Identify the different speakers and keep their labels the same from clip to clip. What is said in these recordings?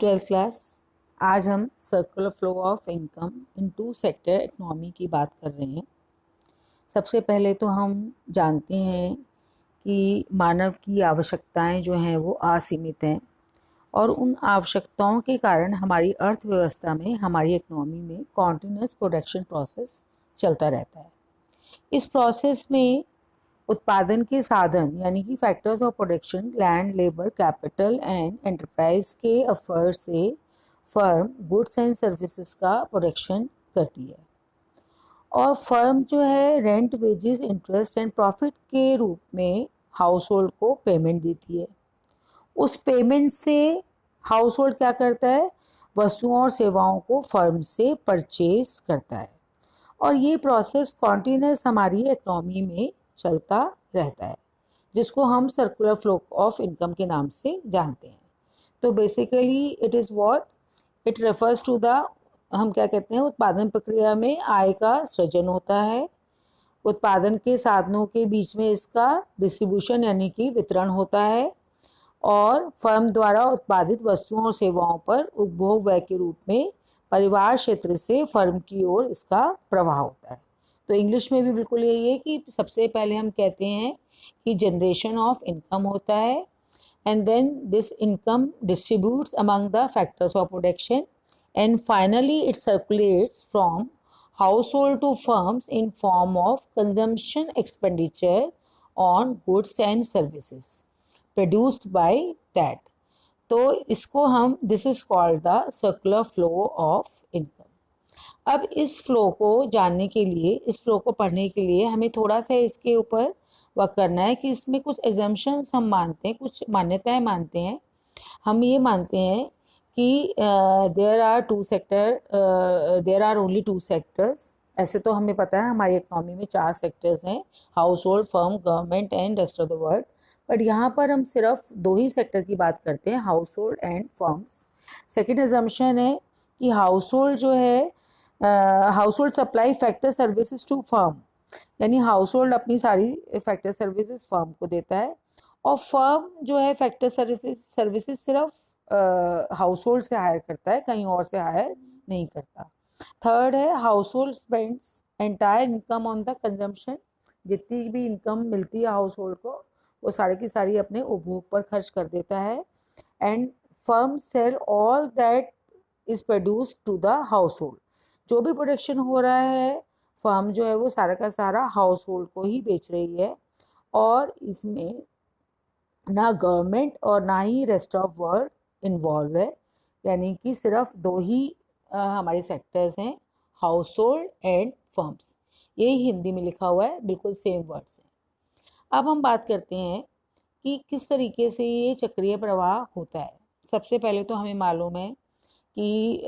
Speaker 1: Twelfth class. आज हम circular flow of income in two sector economy की बात कर रहे हैं। सबसे पहले तो हम जानते हैं कि मानव की आवश्यकताएं जो हैं वो असीमित हैं और उन आवश्यकताओं के कारण हमारी अर्थव्यवस्था में, हमारी इकनॉमी में कॉन्टिन्यूस प्रोडक्शन प्रोसेस चलता रहता है। इस प्रोसेस में उत्पादन के साधन यानी कि factors of production, land, labour, capital and enterprise के अफर से फर्म गुड्स एंड सर्विसेज का प्रोडक्शन करती है और फर्म जो है rent, wages, interest and profit के रूप में हाउस होल्ड को पेमेंट देती है। उस पेमेंट से हाउस होल्ड क्या करता है? वस्तुओं और सेवाओं को फर्म से परचेज करता है और ये प्रोसेस कॉन्टिन्यूस हमारी इकनॉमी में चलता रहता है, जिसको हम सर्कुलर फ्लो ऑफ इनकम के नाम से जानते हैं। तो basically it is what it refers to the, हम क्या कहते हैं, उत्पादन प्रक्रिया में आय का सृजन होता है, उत्पादन के साधनों के बीच में इसका डिस्ट्रीब्यूशन यानी कि वितरण होता है और फर्म द्वारा उत्पादित वस्तुओं और सेवाओं पर उपभोग व्यय के रूप में परिवार क्षेत्र से फर्म की ओर इसका प्रवाह होता है। तो इंग्लिश में भी बिल्कुल यही है कि सबसे पहले हम कहते हैं कि जनरेशन ऑफ इनकम होता है and then this income distributes among the factors of production and finally it circulates from household to firms in form of consumption expenditure on goods and services produced by that. तो इसको हम, this is called the circular flow of income. अब इस flow को जानने के लिए, इस फ्लो को पढ़ने के लिए हमें थोड़ा सा इसके ऊपर वर्क करना है कि इसमें कुछ एजम्पशंस हम मानते हैं, कुछ मान्यताएं मानते हैं। हम ये मानते हैं कि there are only two sectors. ऐसे तो हमें पता है हमारी इकनॉमी में 4 सेक्टर्स हैं, house hold, firm, government and rest of the world. But यहाँ पर हम सिर्फ 2 ही सेक्टर की बात करते हैं, household and firms. Second assumption है कि हाउस होल्ड जो है, household supply factor services to firm, यानी हाउस होल्ड अपनी सारी फैक्टर सर्विसेज फर्म को देता है और फर्म जो है फैक्टर सर्विसेज सिर्फ हाउस होल्ड से हायर करता है, कहीं और से हायर नहीं करता। थर्ड है house hold spends entire income on the consumption. जितनी भी इनकम मिलती है हाउस होल्ड को वो सारी की सारी अपने उपभोग पर खर्च कर देता है। And firm sell all that is produce to the household. जो भी प्रोडक्शन हो रहा है फर्म जो है वो सारा का सारा हाउस होल्ड को ही बेच रही है और इसमें ना गवर्नमेंट और ना ही रेस्ट ऑफ वर्ल्ड इन्वॉल्व है, यानी कि सिर्फ 2 ही हमारे सेक्टर्स हैं, हाउस होल्ड एंड फर्म्स। यही हिंदी में लिखा हुआ है, बिल्कुल सेम वर्ड्स हैं। अब हम बात करते हैं कि किस तरीके से ये चक्रीय प्रवाह होता है। सबसे पहले तो हमें मालूम है कि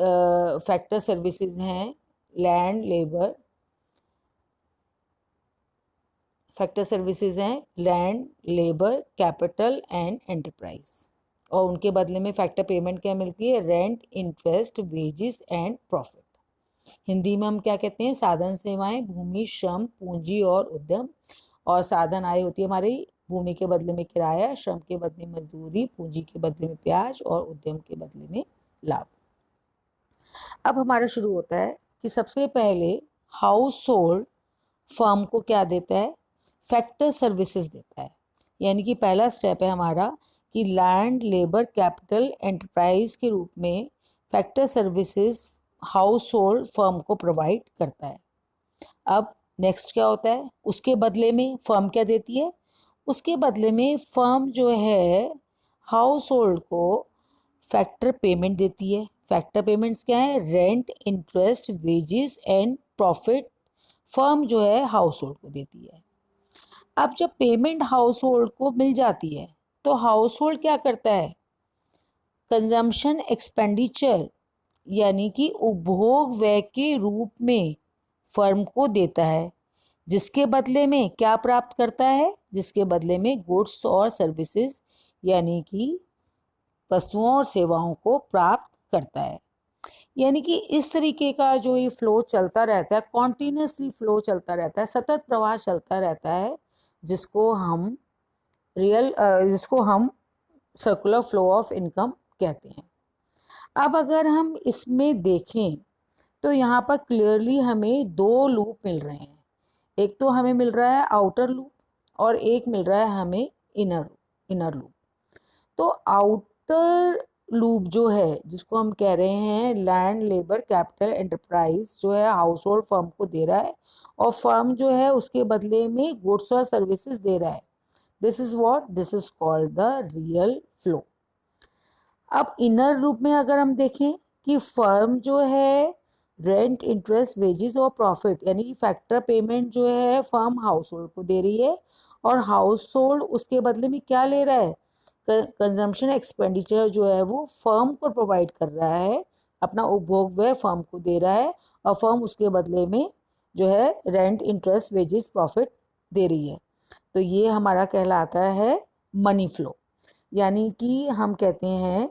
Speaker 1: फैक्टर सर्विसेज हैं लैंड, लेबर, फैक्टर सर्विसेज हैं land, labour, capital and enterprise और उनके बदले में फैक्टर पेमेंट क्या मिलती है? Rent, interest, wages and profit. Hindi में हम क्या कहते हैं? साधन, सेवाएं, भूमि, श्रम, पूंजी और उद्यम। और साधन आय होती है हमारी भूमि के बदले में किराया, श्रम के बदले में मजदूरी, पूंजी के बदले में ब्याज और उद्यम के बदले में लाभ। अब हमारा शुरू होता है कि सबसे पहले हाउस होल्ड फर्म को क्या देता है? फैक्टर सर्विसेज देता है। यानी कि पहला स्टेप है हमारा कि लैंड, लेबर, कैपिटल, एंटरप्राइज के रूप में factor services house hold firm को प्रोवाइड करता है। अब नेक्स्ट क्या होता है? उसके बदले में फर्म क्या देती है? उसके बदले में फर्म जो है हाउस होल्ड को फैक्टर पेमेंट देती है। फैक्टर पेमेंट्स क्या है? Rent, interest, wages and profit firm जो है हाउस होल्ड को देती है। अब जब पेमेंट हाउस होल्ड को मिल जाती है तो हाउस होल्ड क्या करता है? कंजम्पशन एक्सपेंडिचर यानी कि उपभोग व्यय के रूप में फर्म को देता है, जिसके बदले में क्या प्राप्त करता है? जिसके बदले में गुड्स और सर्विसेज यानी कि वस्तुओं और सेवाओं को प्राप्त करता है। यानी कि इस तरीके का जो ये फ्लो चलता रहता है, कॉन्टिन्यूसली फ्लो चलता रहता है, सतत प्रवाह चलता रहता है, जिसको हम सर्कुलर फ्लो ऑफ इनकम कहते हैं। अब अगर हम इसमें देखें तो यहाँ पर क्लियरली हमें दो लूप मिल रहे हैं। एक तो हमें मिल रहा है आउटर लूप और एक मिल रहा है हमें इनर लूप। तो आउटर लूप जो है जिसको हम कह रहे हैं लैंड लेबर कैपिटल एंटरप्राइज जो है हाउस होल्ड फर्म को दे रहा है और फर्म जो है उसके बदले में गुड्स और सर्विसेज दे रहा है। This is called the real flow. अब इनर लूप में अगर हम देखें कि फर्म जो है रेंट इंटरेस्ट वेजेस और प्रॉफिट यानी कि फैक्टर पेमेंट जो है फर्म हाउस होल्ड को दे रही है और हाउस होल्ड उसके बदले में क्या ले रहा है, कंजम्पशन एक्सपेंडिचर जो है वो फर्म को प्रोवाइड कर रहा है, अपना उपभोग व्यय फर्म को दे रहा है और फर्म उसके बदले में जो है रेंट इंटरेस्ट वेजेस प्रॉफिट दे रही है। तो ये हमारा कहलाता है मनी फ्लो। यानी कि हम कहते हैं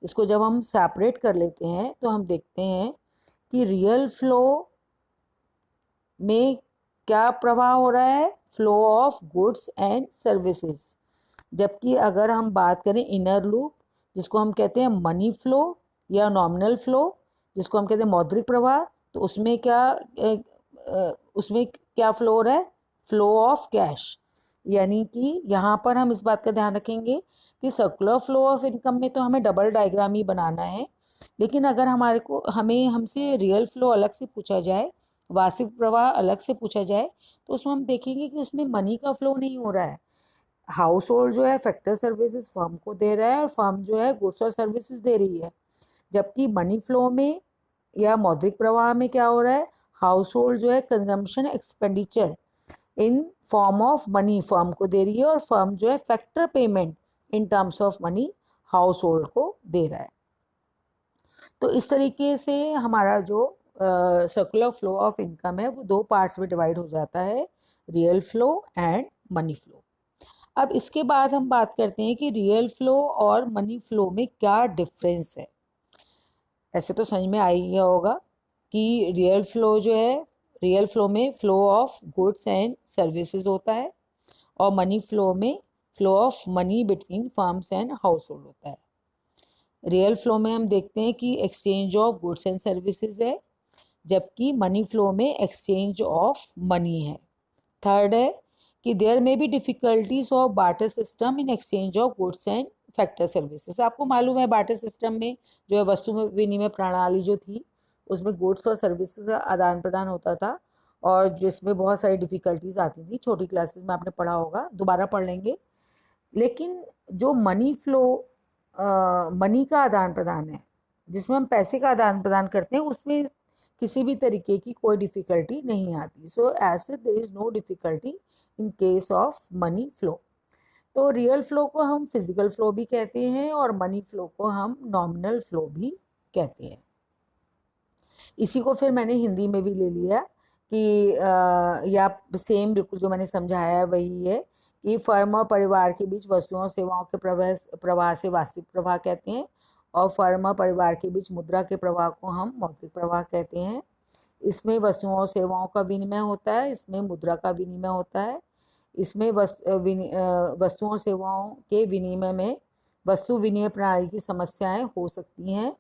Speaker 1: इसको जब हम सेपरेट कर लेते हैं तो हम देखते हैं कि रियल फ्लो में क्या प्रवाह हो रहा है, flow of goods and services. जबकि अगर हम बात करें इनर लूप जिसको हम कहते हैं मनी फ्लो या नॉमिनल फ्लो जिसको हम कहते हैं मौद्रिक प्रवाह, तो उसमें क्या फ्लो हो रहा है, फ्लो ऑफ कैश। यानी कि यहाँ पर हम इस बात का ध्यान रखेंगे कि सर्कुलर फ्लो ऑफ इनकम में तो हमें डबल डायग्राम ही बनाना है, लेकिन अगर हमें हमसे रियल फ्लो अलग से पूछा जाए, वार्षिक प्रवाह अलग से पूछा जाए, तो उसमें हम देखेंगे कि उसमें मनी का फ्लो नहीं हो रहा है। हाउस होल्ड जो है फैक्टर सर्विसेज फर्म को दे रहा है और फर्म जो है गुड्स और सर्विसेज दे रही है। जबकि मनी फ्लो में या मौद्रिक प्रवाह में क्या हो रहा है, हाउस होल्ड जो है consumption expenditure in form of money firm को दे रही है और फर्म जो है factor payment in terms of money house hold को दे रहा है। तो इस तरीके से हमारा जो सर्कुलर फ्लो ऑफ इनकम है वो दो पार्ट्स में डिवाइड हो जाता है, real flow and money flow. अब इसके बाद हम बात करते हैं कि रियल फ्लो और मनी फ्लो में क्या डिफरेंस है। ऐसे तो समझ में आ ही गया होगा कि रियल फ्लो में flow of goods and services होता है और मनी फ्लो में flow of money between firms and household होता है। रियल फ्लो में हम देखते हैं कि exchange of goods and services है, जबकि मनी फ्लो में एक्सचेंज ऑफ मनी है। थर्ड है कि there may be difficulties of barter system in exchange of goods and factor services. आपको मालूम है बार्टर सिस्टम में जो है वस्तु विनिमय प्रणाली जो थी उसमें गुड्स और सर्विसेज का आदान प्रदान होता था और जिसमें बहुत सारी डिफिकल्टीज आती थी, छोटी क्लासेस में आपने पढ़ा होगा, दोबारा पढ़ लेंगे। लेकिन जो मनी फ्लो मनी का आदान प्रदान है जिसमें हम पैसे का आदान प्रदान करते हैं उसमें किसी भी तरीके की कोई डिफ़िकल्टी नहीं आती। सो ऐसे there is no difficulty in case of money flow. तो रियल फ्लो को हम फिजिकल फ्लो भी कहते हैं और मनी फ्लो को हम नॉमिनल फ्लो भी कहते हैं। इसी को फिर मैंने हिंदी में भी ले लिया कि या सेम बिल्कुल जो मैंने समझाया है वही है कि फर्म और परिवार के बीच वस्तुओं और सेवाओं के प्रवाह से वास्तविक प्रवाह कहते हैं और फर्म और परिवार के बीच मुद्रा के प्रवाह को हम मौद्रिक प्रवाह कहते हैं। इसमें वस्तुओं और सेवाओं का विनिमय होता है, इसमें मुद्रा का विनिमय होता है। इसमें वस्तुओं और सेवाओं के विनिमय में वस्तु विनिमय प्रणाली की समस्याएं हो सकती हैं,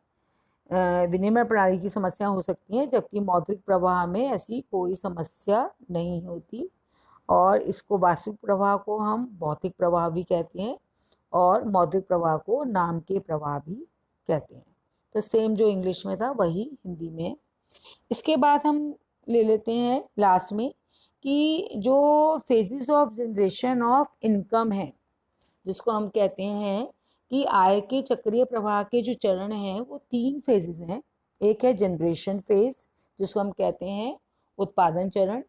Speaker 1: विनिमय प्रणाली की समस्या हो सकती हैं, जबकि मौद्रिक प्रवाह में ऐसी कोई समस्या नहीं होती। और इसको वास्तविक प्रवाह को हम भौतिक प्रवाह भी कहते हैं और मौद्रिक प्रवाह को नाम के प्रवाह भी कहते हैं। तो सेम जो इंग्लिश में था वही हिंदी में। इसके बाद हम ले लेते हैं लास्ट में कि जो phases of generation of income है जिसको हम कहते हैं कि आय के चक्रीय प्रवाह के जो चरण हैं वो 3 फेजेस हैं। एक है जनरेशन फेज जिसको हम कहते हैं उत्पादन चरण,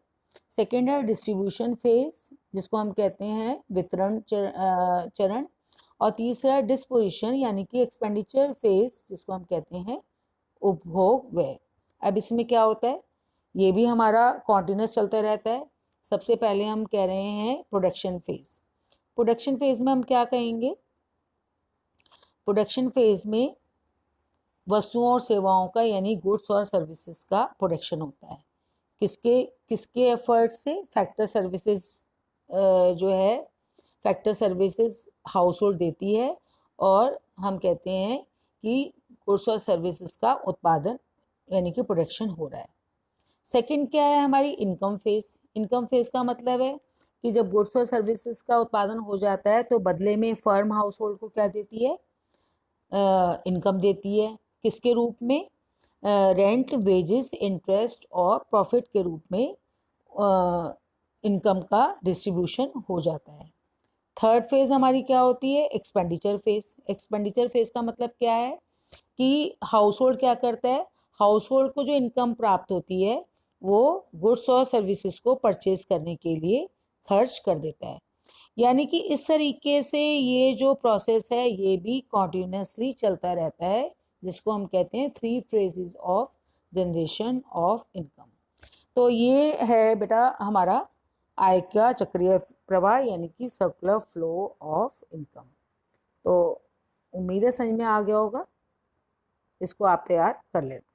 Speaker 1: सेकेंड है डिस्ट्रीब्यूशन फेज जिसको हम कहते हैं वितरण चरण और तीसरा है डिस्पोजिशन यानी कि एक्सपेंडिचर फेज जिसको हम कहते हैं उपभोग व्यय। अब इसमें क्या होता है, ये भी हमारा कॉन्टिन्यूस चलता रहता है। सबसे पहले हम कह रहे हैं प्रोडक्शन फेज। प्रोडक्शन फेज में हम क्या कहेंगे, प्रोडक्शन फेज में वस्तुओं और सेवाओं का यानी गुड्स और सर्विसेज का प्रोडक्शन होता है। किसके किसके एफर्ट से, फैक्टर सर्विसेज जो है फैक्टर सर्विसेज हाउस होल्ड देती है और हम कहते हैं कि गुड्स और सर्विसेज का उत्पादन यानी कि प्रोडक्शन हो रहा है। सेकंड क्या है हमारी इनकम फेज। इनकम फेज का मतलब है कि जब गुड्स और सर्विसेज का उत्पादन हो जाता है तो बदले में फर्म हाउस होल्ड को क्या देती है, इनकम देती है। किसके रूप में, रेंट, वेजेस, इंटरेस्ट और प्रॉफिट के रूप में इनकम का डिस्ट्रीब्यूशन हो जाता है। थर्ड फेज हमारी क्या होती है, एक्सपेंडिचर फेज। एक्सपेंडिचर फेज का मतलब क्या है कि हाउस होल्ड क्या करता है, हाउस होल्ड को जो इनकम प्राप्त होती है वो गुड्स और सर्विसेज को परचेज करने के लिए खर्च कर देता है। यानी कि इस तरीके से ये जो प्रोसेस है ये भी कॉन्टिन्यूसली चलता रहता है, जिसको हम कहते हैं three phases of generation of income. तो ये है बेटा हमारा आय का चक्रीय प्रवाह यानी कि सर्कुलर फ्लो ऑफ इनकम। तो उम्मीद है समझ में आ गया होगा, इसको आप तैयार कर लेना।